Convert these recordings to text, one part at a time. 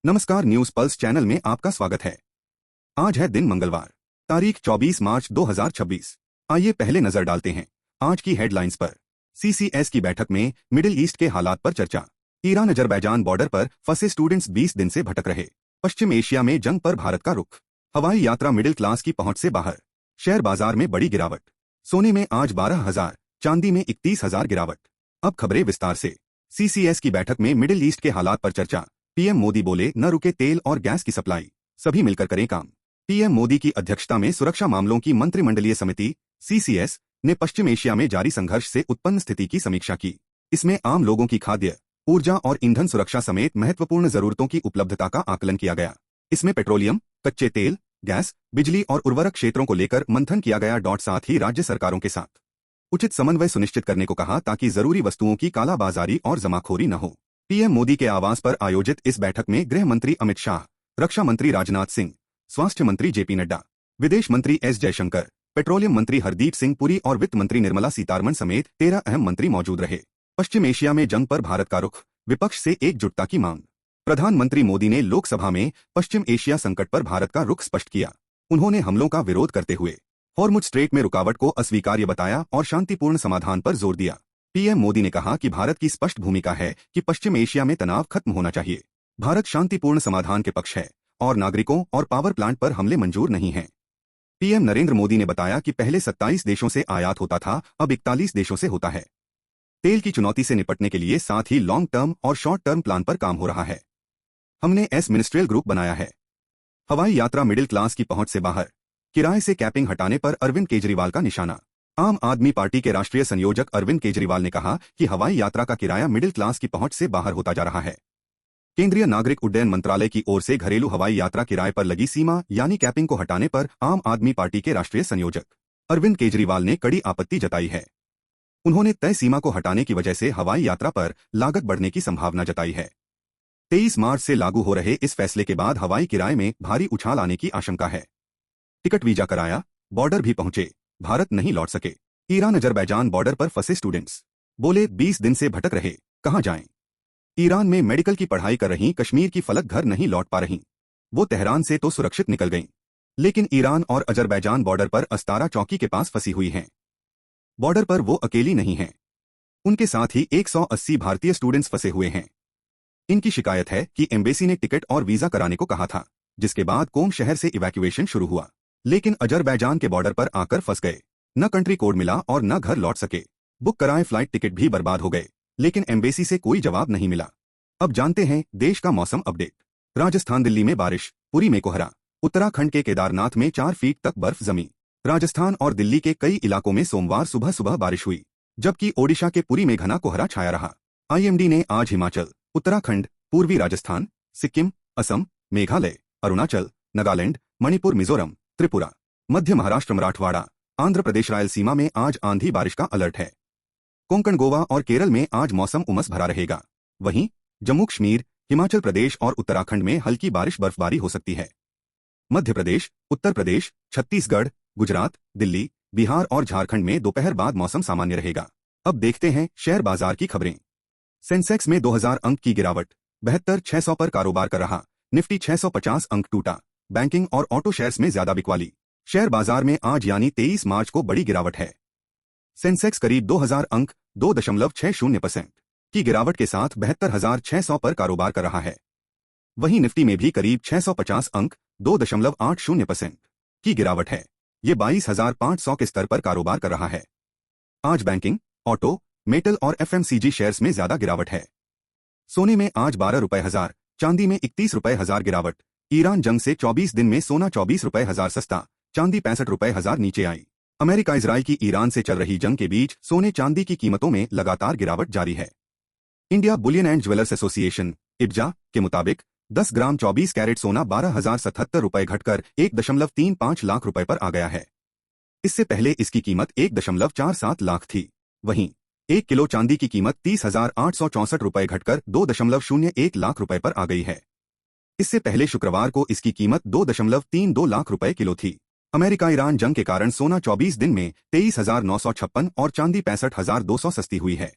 नमस्कार, news pulse channel में आपका स्वागत है। आज है दिन मंगलवार, तारीख 24 मार्च 2026। आइए पहले नजर डालते हैं आज की हेडलाइंस पर। सीसीएस की बैठक में मिडिल ईस्ट के हालात पर चर्चा। ईरान अजरबैजान बॉर्डर पर फंसे स्टूडेंट्स 20 दिन से भटक रहे। पश्चिम एशिया में जंग पर भारत का रुख। हवाई यात्रा मिडिल क्लास की पहुंच से बाहर। शेयर बाजार में बड़ी गिरावट। सोने में आज 12,000, चांदी में 31,000 गिरावट। अब खबरें विस्तार से। सीसीएस की बैठक में मिडिल ईस्ट के हालात पर चर्चा। पीएम मोदी बोले, न रुके तेल और गैस की सप्लाई, सभी मिलकर करें काम। पीएम मोदी की अध्यक्षता में सुरक्षा मामलों की मंत्रिमंडलीय समिति सीसीएस ने पश्चिम एशिया में जारी संघर्ष से उत्पन्न स्थिति की समीक्षा की। इसमें आम लोगों की खाद्य, ऊर्जा और ईंधन सुरक्षा समेत महत्वपूर्ण जरूरतों की उपलब्धता का आकलन किया गया। इसमें पेट्रोलियम, कच्चे तेल, गैस, बिजली और उर्वरक क्षेत्रों को लेकर मंथन किया गया। साथ ही राज्य सरकारों के साथ उचित समन्वय सुनिश्चित करने को कहा ताकि जरूरी वस्तुओं की कालाबाजारी और जमाखोरी न हो। पीएम मोदी के आवास पर आयोजित इस बैठक में गृह मंत्री अमित शाह, रक्षा मंत्री राजनाथ सिंह, स्वास्थ्य मंत्री जेपी नड्डा, विदेश मंत्री एस जयशंकर, पेट्रोलियम मंत्री हरदीप सिंह पुरी और वित्त मंत्री निर्मला सीतारमण समेत 13 अहम मंत्री मौजूद रहे। पश्चिम एशिया में जंग पर भारत का रुख, विपक्ष से एकजुटता की मांग। प्रधानमंत्री मोदी ने लोकसभा में पश्चिम एशिया संकट पर भारत का रुख स्पष्ट किया। उन्होंने हमलों का विरोध करते हुए हॉर्मुज स्ट्रेट में रुकावट को अस्वीकार्य बताया और शांतिपूर्ण समाधान पर जोर दिया। पीएम मोदी ने कहा कि भारत की स्पष्ट भूमिका है कि पश्चिम एशिया में तनाव खत्म होना चाहिए। भारत शांतिपूर्ण समाधान के पक्ष है और नागरिकों और पावर प्लांट पर हमले मंजूर नहीं हैं। पीएम नरेंद्र मोदी ने बताया कि पहले 27 देशों से आयात होता था, अब 41 देशों से होता है। तेल की चुनौती से निपटने के लिए साथ ही लॉन्ग टर्म और शॉर्ट टर्म प्लान पर काम हो रहा है। हमने एस मिनिस्ट्रियल ग्रुप बनाया है। हवाई यात्रा मिडिल क्लास की पहुंच से बाहर। किराए से कैपिंग हटाने पर अरविंद केजरीवाल का निशाना। आम आदमी पार्टी के राष्ट्रीय संयोजक अरविंद केजरीवाल ने कहा कि हवाई यात्रा का किराया मिडिल क्लास की पहुंच से बाहर होता जा रहा है। केंद्रीय नागरिक उड्डयन मंत्रालय की ओर से घरेलू हवाई यात्रा किराए पर लगी सीमा यानी कैपिंग को हटाने पर आम आदमी पार्टी के राष्ट्रीय संयोजक अरविंद केजरीवाल ने कड़ी आपत्ति जताई है। उन्होंने तय सीमा को हटाने की वजह से हवाई यात्रा पर लागत बढ़ने की संभावना जताई है। 23 मार्च से लागू हो रहे इस फैसले के बाद हवाई किराए में भारी उछाल आने की आशंका है। टिकट वीजा कराया, बॉर्डर भी पहुंचे, भारत नहीं लौट सके। ईरान अजरबैजान बॉर्डर पर फंसे स्टूडेंट्स बोले, 20 दिन से भटक रहे, कहां जाएं। ईरान में मेडिकल की पढ़ाई कर रही कश्मीर की फलक घर नहीं लौट पा रही। वो तेहरान से तो सुरक्षित निकल गईं, लेकिन ईरान और अजरबैजान बॉर्डर पर अस्तारा चौकी के पास फंसी हुई हैं। बॉर्डर पर वो अकेली नहीं हैं, उनके साथ ही 180 भारतीय स्टूडेंट्स फंसे हुए हैं। इनकी शिकायत है कि एम्बेसी ने टिकट और वीजा कराने को कहा था, जिसके बाद कोम शहर से इवैक्यूएशन शुरू हुआ, लेकिन अजरबैजान के बॉर्डर पर आकर फंस गए। न कंट्री कोड मिला और न घर लौट सके। बुक कराए फ्लाइट टिकट भी बर्बाद हो गए, लेकिन एम्बेसी से कोई जवाब नहीं मिला। अब जानते हैं देश का मौसम अपडेट। राजस्थान, दिल्ली में बारिश, पुरी में कोहरा। उत्तराखंड के केदारनाथ में 4 फीट तक बर्फ जमी। राजस्थान और दिल्ली के कई इलाकों में सोमवार सुबह सुबह बारिश हुई, जबकि ओडिशा के पुरी में घना कोहरा छाया रहा। आईएमडी ने आज हिमाचल, उत्तराखंड, पूर्वी राजस्थान, सिक्किम, असम, मेघालय, अरुणाचल, नागालैंड, मणिपुर, मिजोरम, त्रिपुरा, मध्य महाराष्ट्र, मराठवाड़ा, आंध्र प्रदेश, रायलसीमा में आज आंधी बारिश का अलर्ट है। कोंकण, गोवा और केरल में आज मौसम उमस भरा रहेगा। वहीं जम्मू कश्मीर, हिमाचल प्रदेश और उत्तराखंड में हल्की बारिश बर्फबारी हो सकती है। मध्य प्रदेश, उत्तर प्रदेश, छत्तीसगढ़, गुजरात, दिल्ली, बिहार और झारखंड में दोपहर बाद मौसम सामान्य रहेगा। अब देखते हैं शेयर बाजार की खबरें। सेंसेक्स में 2000 अंक की गिरावट, 72,600 पर कारोबार कर रहा। निफ्टी 650 अंक टूटा। बैंकिंग और ऑटो शेयर्स में ज्यादा बिकवाली। शेयर बाजार में आज यानी 23 मार्च को बड़ी गिरावट है। सेंसेक्स करीब 2000 अंक 2.60% की गिरावट के साथ 72,600 पर कारोबार कर रहा है। वहीं निफ्टी में भी करीब 650 अंक 2.80% की गिरावट है। ये 22,500 के स्तर पर कारोबार कर रहा है। आज बैंकिंग, ऑटो, मेटल और एफएमसीजी शेयर्स में ज्यादा गिरावट है। सोने में आज 12 रुपए हजार, चांदी में 31 रुपए हजार गिरावट। ईरान जंग से 24 दिन में सोना 24 रुपए हजार सस्ता, चांदी 65 रुपए हजार नीचे आई। अमेरिका इजराइल की ईरान से चल रही जंग के बीच सोने चांदी की कीमतों में लगातार गिरावट जारी है। India bullion and jewellers association IBJA के मुताबिक 10 ग्राम 24 कैरेट सोना 12,077 रुपए घटकर 1.35 लाख रुपए पर आ गया है। इससे पहले इसकी कीमत 1.47 लाख थी। वहीं 1 किलो चांदी की कीमत 30,864 रुपए घटकर 2.01 लाख रुपए पर आ गई है। इससे पहले शुक्रवार को इसकी कीमत 2.32 लाख रुपए किलो थी। अमेरिका ईरान जंग के कारण सोना 24 दिन में 23,956 और चांदी 65,200 सस्ती हुई है।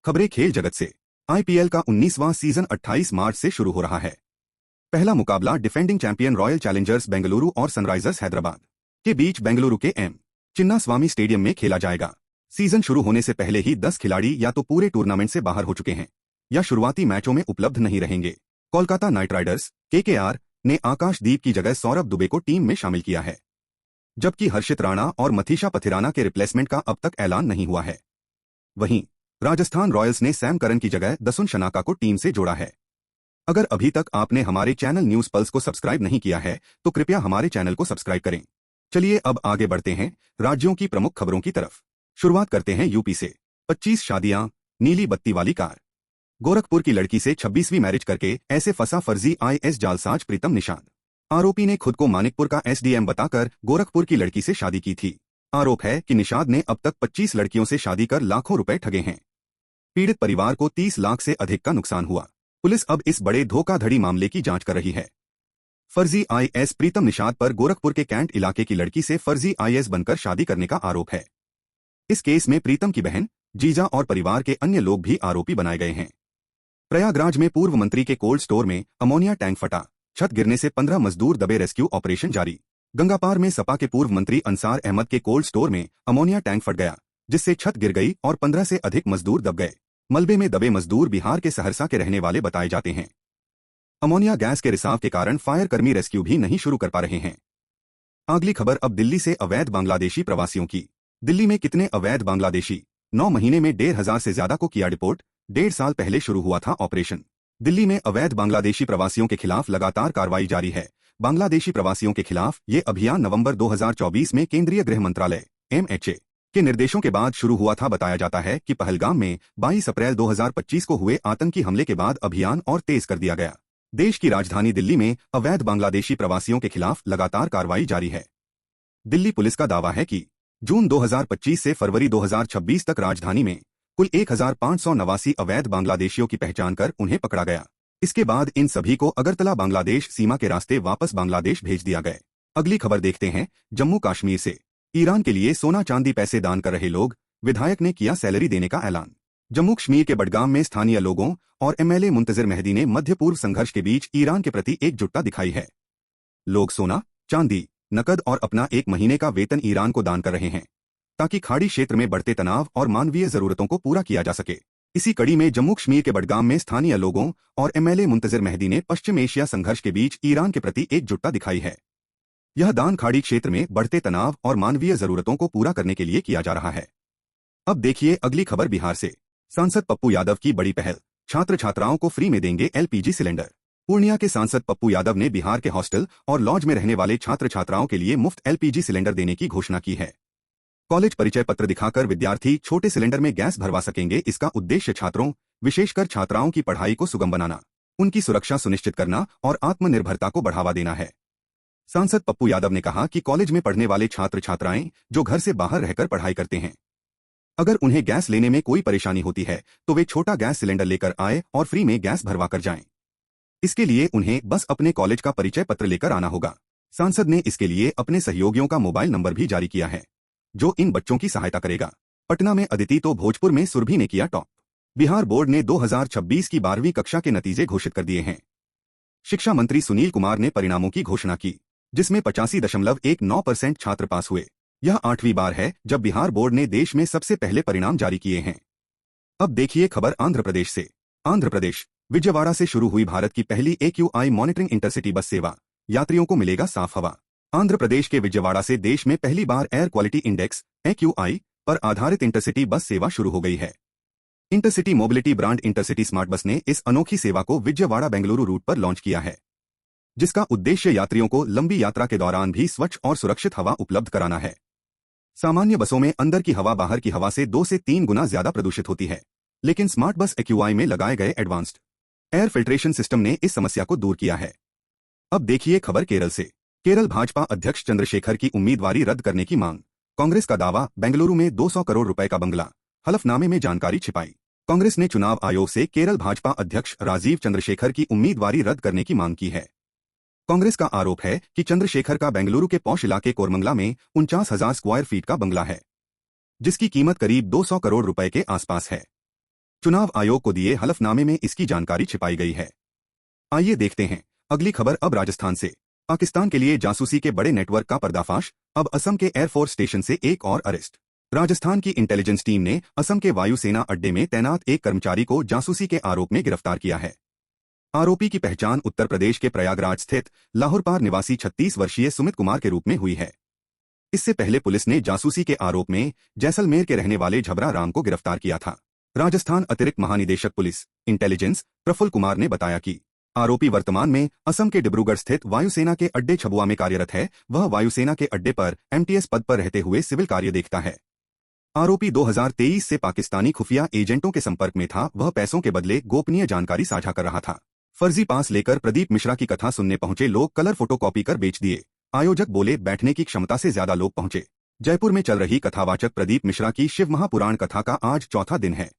खबरें खेल जगत से। आईपीएल का 19वां सीजन 28 मार्च से शुरू हो रहा है। पहला मुकाबला defending champion royal Challengers Bengaluru और सनराइजर्स हैदराबाद के बीच बेंगलुरु के एम चिन्नास्वामी स्टेडियम में खेला जाएगा। सीजन शुरू होने से पहले ही 10 खिलाड़ी या तो पूरे टूर्नामेंट से बाहर हो चुके हैं या शुरुआती मैचों में उपलब्ध नहीं रहेंगे। कोलकाता नाइट राइडर्स केकेआर ने आकाशदीप की जगह सौरभ दुबे को टीम में शामिल किया है, जबकि हर्षित राणा और मथीशा पथिराना के रिप्लेसमेंट का अब तक ऐलान नहीं हुआ है। वहीं राजस्थान रॉयल्स ने सैम करन की जगह दसुन शनाका को टीम से जोड़ा है। अगर अभी तक आपने हमारे चैनल न्यूज पल्स को सब्सक्राइब नहीं किया है तो कृपया हमारे चैनल को सब्सक्राइब करें। चलिए अब आगे बढ़ते हैं राज्यों की प्रमुख खबरों की तरफ। शुरुआत करते हैं यूपी से। 25 शादियां, नीली बत्ती वाली कार। गोरखपुर की लड़की से 26वीं मैरिज करके ऐसे फंसा फर्जी आईएएस जालसाज प्रीतम निषाद। आरोपी ने खुद को मानिकपुर का एसडीएम बताकर गोरखपुर की लड़की से शादी की थी। आरोप है कि निषाद ने अब तक 25 लड़कियों से शादी कर लाखों रुपए ठगे हैं। पीड़ित परिवार को 30 लाख से अधिक का नुकसान हुआ। पुलिस अब इस बड़े धोखाधड़ी मामले की जांच कर रही है। फर्जी आईएएस प्रीतम निषाद पर गोरखपुर के कैंट इलाके की लड़की से फर्जी आईएएस बनकर शादी करने का आरोप है। इस केस में प्रीतम की बहन, जीजा और परिवार के अन्य लोग भी आरोपी बनाए गए हैं। प्रयागराज में पूर्व मंत्री के कोल्ड स्टोर में अमोनिया टैंक फटा, छत गिरने से 15 मजदूर दबे, रेस्क्यू ऑपरेशन जारी। गंगापार में सपा के पूर्व मंत्री अंसार अहमद के कोल्ड स्टोर में अमोनिया टैंक फट गया, जिससे छत गिर गई और 15 से अधिक मजदूर दब गए। मलबे में दबे मजदूर बिहार के सहरसा के रहने वाले बताए जाते हैं। अमोनिया गैस के रिसाव के कारण फायर कर्मी रेस्क्यू भी नहीं शुरू कर पा रहे हैं। अगली खबर अब दिल्ली से अवैध बांग्लादेशी प्रवासियों की। दिल्ली में कितने अवैध बांग्लादेशी? 9 महीने में 1,500 से ज्यादा को किया डिपोर्ट। 1.5 साल पहले शुरू हुआ था ऑपरेशन। दिल्ली में अवैध बांग्लादेशी प्रवासियों के खिलाफ लगातार कार्रवाई जारी है। बांग्लादेशी प्रवासियों के खिलाफ ये अभियान नवंबर 2024 में केंद्रीय गृह मंत्रालय MHA के निर्देशों के बाद शुरू हुआ था। बताया जाता है कि पहलगाम में 22 अप्रैल 2025 को हुए आतंकी हमले के बाद अभियान और तेज कर दिया गया। देश की राजधानी दिल्ली में अवैध बांग्लादेशी प्रवासियों के खिलाफ लगातार कार्रवाई जारी है। दिल्ली पुलिस का दावा है कि जून 2025 से फरवरी 2026 तक राजधानी में कुल 1,589 अवैध बांग्लादेशियों की पहचान कर उन्हें पकड़ा गया। इसके बाद इन सभी को अगरतला बांग्लादेश सीमा के रास्ते वापस बांग्लादेश भेज दिया गया। अगली खबर देखते हैं जम्मू कश्मीर से। ईरान के लिए सोना चांदी पैसे दान कर रहे लोग, विधायक ने किया सैलरी देने का ऐलान। जम्मू कश्मीर के बडगाम में स्थानीय लोगों और एमएलए मुंतजिर मेहदी ने मध्य पूर्व संघर्ष के बीच ईरान के प्रति एकजुटता दिखाई है। लोग सोना, चांदी, नकद और अपना 1 महीने का वेतन ईरान को दान कर रहे हैं ताकि खाड़ी क्षेत्र में बढ़ते तनाव और मानवीय जरूरतों को पूरा किया जा सके। इसी कड़ी में जम्मू कश्मीर के बडगाम में स्थानीय लोगों और एमएलए मुंतजिर मेहदी ने पश्चिम एशिया संघर्ष के बीच ईरान के प्रति एकजुटता दिखाई है। यह दान खाड़ी क्षेत्र में बढ़ते तनाव और मानवीय जरूरतों को पूरा करने के लिए किया जा रहा है। अब देखिए अगली खबर बिहार से। सांसद पप्पू यादव की बड़ी पहल, छात्र छात्राओं को फ्री में देंगे LPG सिलेंडर। पूर्णिया के सांसद पप्पू यादव ने बिहार के हॉस्टल और लॉज में रहने वाले छात्र छात्राओं के लिए मुफ्त LPG सिलेंडर देने की घोषणा की है। कॉलेज परिचय पत्र दिखाकर विद्यार्थी छोटे सिलेंडर में गैस भरवा सकेंगे। इसका उद्देश्य छात्रों, विशेषकर छात्राओं की पढ़ाई को सुगम बनाना, उनकी सुरक्षा सुनिश्चित करना और आत्मनिर्भरता को बढ़ावा देना है। सांसद पप्पू यादव ने कहा कि कॉलेज में पढ़ने वाले छात्र छात्राएं जो घर से बाहर रहकर पढ़ाई करते हैं, अगर उन्हें गैस लेने में कोई परेशानी होती है तो वे छोटा गैस सिलेंडर लेकर आए और फ्री में गैस भरवा कर जाएं। इसके लिए उन्हें बस अपने कॉलेज का परिचय पत्र लेकर आना होगा। सांसद ने इसके लिए अपने सहयोगियों का मोबाइल नंबर भी जारी किया है जो इन बच्चों की सहायता करेगा। पटना में अदिति तो भोजपुर में सुरभि ने किया टॉप। बिहार बोर्ड ने 2026 की 12वीं कक्षा के नतीजे घोषित कर दिए हैं। शिक्षा मंत्री सुनील कुमार ने परिणामों की घोषणा की, जिसमें 85.19% छात्र पास हुए। यह 8वीं बार है जब बिहार बोर्ड ने देश में सबसे पहले परिणाम जारी किए हैं। अब देखिए खबर आंध्र प्रदेश से। आंध्र प्रदेश विजयवाड़ा से शुरू हुई भारत की पहली AQI मॉनिटरिंग इंटरसिटी बस सेवा, यात्रियों को मिलेगा साफ हवा। आंध्र प्रदेश के विजयवाड़ा से देश में पहली बार एयर क्वालिटी इंडेक्स AQI पर आधारित इंटरसिटी बस सेवा शुरू हो गई है। Intercity mobility brand intercity smart bus ने इस अनोखी सेवा को विजयवाड़ा बेंगलुरु रूट पर लॉन्च किया है, जिसका उद्देश्य यात्रियों को लंबी यात्रा के दौरान भी स्वच्छ और सुरक्षित हवा उपलब्ध कराना है। सामान्य बसों में अंदर की हवा बाहर की हवा से 2 से 3 गुना ज्यादा प्रदूषित होती है, लेकिन स्मार्ट बस AQI में लगाए गए एडवांस्ड एयर फिल्ट्रेशन सिस्टम ने इस समस्या को दूर किया है। अब देखिए खबर केरल से। केरल भाजपा अध्यक्ष चंद्रशेखर की उम्मीदवारी रद्द करने की मांग। कांग्रेस का दावा, बेंगलुरु में 200 करोड़ रुपए का बंगला, हलफनामे में जानकारी छिपाई। कांग्रेस ने चुनाव आयोग से केरल भाजपा अध्यक्ष राजीव चंद्रशेखर की उम्मीदवारी रद्द करने की मांग की है। कांग्रेस का आरोप है कि चंद्रशेखर का बेंगलुरु के पौष इलाके कोरमंगला में 49,000 स्क्वायर फीट का बंगला है, जिसकी कीमत करीब 200 करोड़ रुपए के आसपास है। चुनाव आयोग को दिए हलफनामे में इसकी जानकारी छिपाई गई है। आइए देखते हैं अगली खबर अब राजस्थान से। पाकिस्तान के लिए जासूसी के बड़े नेटवर्क का पर्दाफाश, अब असम के एयरफोर्स स्टेशन से एक और अरेस्ट। राजस्थान की इंटेलिजेंस टीम ने असम के वायुसेना अड्डे में तैनात एक कर्मचारी को जासूसी के आरोप में गिरफ्तार किया है। आरोपी की पहचान उत्तर प्रदेश के प्रयागराज स्थित लाहौरपार निवासी 36 वर्षीय सुमित कुमार के रूप में हुई है। इससे पहले पुलिस ने जासूसी के आरोप में जैसलमेर के रहने वाले झबरा राम को गिरफ्तार किया था। राजस्थान अतिरिक्त महानिदेशक पुलिस इंटेलिजेंस प्रफुल्ल कुमार ने बताया कि आरोपी वर्तमान में असम के डिब्रूगढ़ स्थित वायुसेना के अड्डे छबुआ में कार्यरत है। वह वायुसेना के अड्डे पर एमटीएस पद पर रहते हुए सिविल कार्य देखता है। आरोपी 2023 से पाकिस्तानी खुफिया एजेंटों के संपर्क में था। वह पैसों के बदले गोपनीय जानकारी साझा कर रहा था। फर्जी पास लेकर प्रदीप मिश्रा की कथा सुनने पहुंचे लोग कलर फोटोकॉपी कर बेच दिए। आयोजक बोले बैठने की क्षमता से ज्यादा लोग पहुंचे। जयपुर में चल रही कथावाचक प्रदीप मिश्रा की शिव महापुराण कथा का आज चौथा दिन है।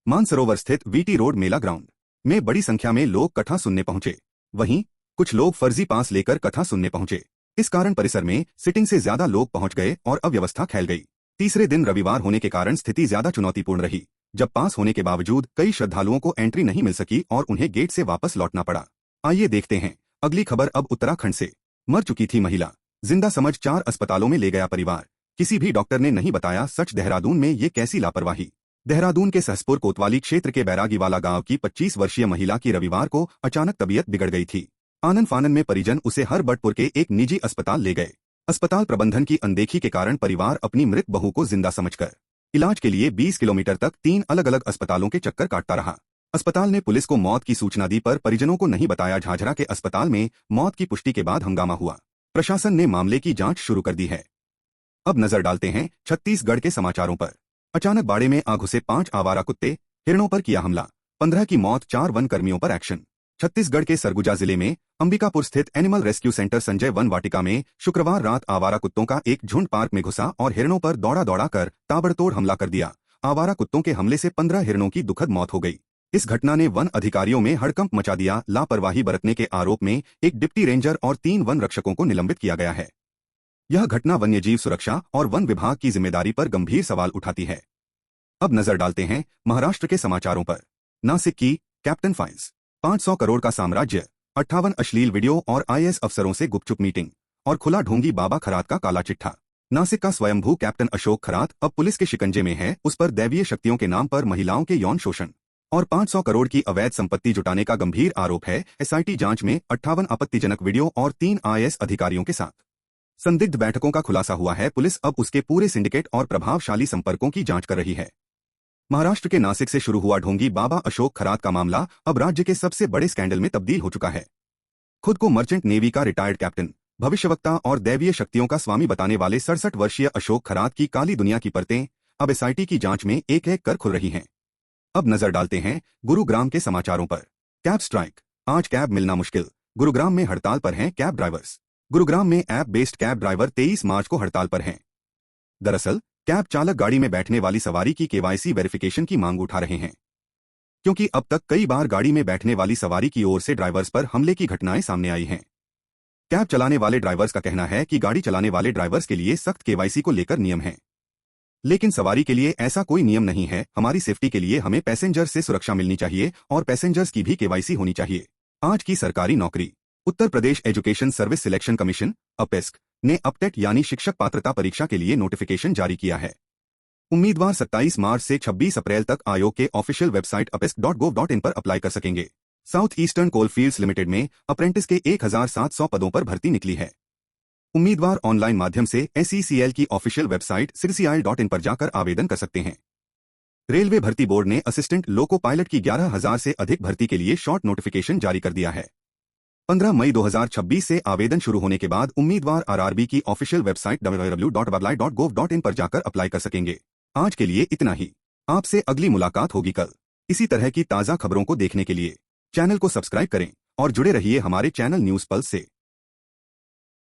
मानसरोवर स्थित वीटी रोड मेला ग्राउंड में बड़ी संख्या में लोग कथा सुनने पहुंचे। वहीं कुछ लोग फर्जी पास लेकर कथा सुनने पहुंचे। इस कारण परिसर में सिटिंग से ज्यादा लोग पहुंच गए और अव्यवस्था फैल गई। तीसरे दिन रविवार होने के कारण स्थिति ज्यादा चुनौतीपूर्ण रही, जब पास होने के बावजूद कई श्रद्धालुओं को एंट्री नहीं मिल सकी और उन्हें गेट से वापस लौटना पड़ा। आइए देखते हैं अगली खबर अब उत्तराखंड से। मर चुकी थी महिला, जिंदा समझ 4 अस्पतालों में ले गया परिवार। किसी भी डॉक्टर ने नहीं बताया सच, देहरादून में ये कैसी लापरवाही। देहरादून के सहसपुर कोतवाली क्षेत्र के बैरागीवाला गांव की 25 वर्षीय महिला की रविवार को अचानक तबीयत बिगड़ गई थी। आनन फानन में परिजन उसे हरबटपुर के एक निजी अस्पताल ले गए। अस्पताल प्रबंधन की अनदेखी के कारण परिवार अपनी मृत बहू को जिंदा समझकर इलाज के लिए 20 किलोमीटर तक 3 अलग अलग अस्पतालों के चक्कर काटता रहा। अस्पताल ने पुलिस को मौत की सूचना दी पर परिजनों को नहीं बताया। झाझरा के अस्पताल में मौत की पुष्टि के बाद हंगामा हुआ। प्रशासन ने मामले की जांच शुरू कर दी है। अब नजर डालते हैं छत्तीसगढ़ के समाचारों पर। अचानक बाड़े में आ घुसे 5 आवारा कुत्ते, हिरणों पर किया हमला, 15 की मौत, 4 वन कर्मियों पर एक्शन। छत्तीसगढ़ के सरगुजा जिले में अंबिकापुर स्थित animal rescue centre Sanjay Van Vatika में शुक्रवार रात आवारा कुत्तों का एक झुंड पार्क में घुसा और हिरणों पर दौड़ा दौड़ा कर ताबड़तोड़ हमला कर दिया। आवारा कुत्तों के हमले से 15 हिरणों की दुखद मौत हो गई। इस घटना ने वन अधिकारियों में हड़कंप मचा दिया। लापरवाही बरतने के आरोप में एक डिप्टी रेंजर और 3 वन रक्षकों को निलंबित किया गया है। यह घटना वन्यजीव सुरक्षा और वन विभाग की जिम्मेदारी पर गंभीर सवाल उठाती है। अब नजर डालते हैं महाराष्ट्र के समाचारों पर। नासिक की कैप्टन फाइल्स, 500 करोड़ का साम्राज्य, 58 अश्लील वीडियो और आईएएस अफसरों से गुपचुप मीटिंग और खुला ढोंगी बाबा खरात का काला चिट्ठा। नासिक का स्वयंभू कैप्टन अशोक खरात अब पुलिस के शिकंजे में है। उस पर दैवीय शक्तियों के नाम पर महिलाओं के यौन शोषण और 500 करोड़ की अवैध संपत्ति जुटाने का गंभीर आरोप है। एसआईटी जांच में 58 आपत्तिजनक वीडियो और 3 आईएएस अधिकारियों के साथ संदिग्ध बैठकों का खुलासा हुआ है। पुलिस अब उसके पूरे सिंडिकेट और प्रभावशाली संपर्कों की जांच कर रही है। महाराष्ट्र के नासिक से शुरू हुआ ढोंगी बाबा अशोक खरात का मामला अब राज्य के सबसे बड़े स्कैंडल में तब्दील हो चुका है। खुद को मर्चेंट नेवी का रिटायर्ड कैप्टन, भविष्यवक्ता और दैवीय शक्तियों का स्वामी बताने वाले 67 वर्षीय अशोक खरात की काली दुनिया की परतें अब एसआईटी की जांच में एक एक कर खुल रही हैं। अब नजर डालते हैं गुरुग्राम के समाचारों पर। कैब स्ट्राइक, आज कैब मिलना मुश्किल, गुरुग्राम में हड़ताल पर हैं कैब ड्राइवर्स। गुरुग्राम में app based cab driver 23 March को हड़ताल पर हैं। दरअसल कैब चालक गाड़ी में बैठने वाली सवारी की केवाईसी वेरिफिकेशन की मांग उठा रहे हैं, क्योंकि अब तक कई बार गाड़ी में बैठने वाली सवारी की ओर से ड्राइवर्स पर हमले की घटनाएं सामने आई हैं। कैब चलाने वाले ड्राइवर्स का कहना है कि गाड़ी चलाने वाले ड्राइवर्स के लिए सख्त केवाईसी को लेकर नियम है, लेकिन सवारी के लिए ऐसा कोई नियम नहीं है। हमारी सेफ्टी के लिए हमें पैसेंजर से सुरक्षा मिलनी चाहिए और पैसेंजर्स की भी केवाईसी होनी चाहिए। आज की सरकारी नौकरी। Uttar Pradesh education service selection commission अपेस्क ने अपटेट यानी शिक्षक पात्रता परीक्षा के लिए नोटिफिकेशन जारी किया है। उम्मीदवार 27 मार्च से 26 अप्रैल तक आयोग के ऑफिशियल वेबसाइट apesk.gov.in पर अप्लाई कर सकेंगे। साउथ ईस्टर्न कोलफील्ड्स लिमिटेड में अप्रेंटिस के 1700 पदों पर भर्ती निकली है। उम्मीदवार ऑनलाइन माध्यम से SECL की ऑफिशियल वेबसाइट circil.in पर जाकर आवेदन कर सकते हैं। रेलवे भर्ती बोर्ड ने असिस्टेंट लोको पायलट की 11,000 से अधिक भर्ती के लिए शॉर्ट नोटिफिकेशन जारी कर दिया है। 15 मई 2026 से आवेदन शुरू होने के बाद उम्मीदवार RRB की ऑफिशियल वेबसाइट www.wabli.gov.in पर जाकर अप्लाई कर सकेंगे। आज के लिए इतना ही। आपसे अगली मुलाकात होगी कल। इसी तरह की ताज़ा खबरों को देखने के लिए चैनल को सब्सक्राइब करें और जुड़े रहिए हमारे चैनल न्यूज़ पल्स से।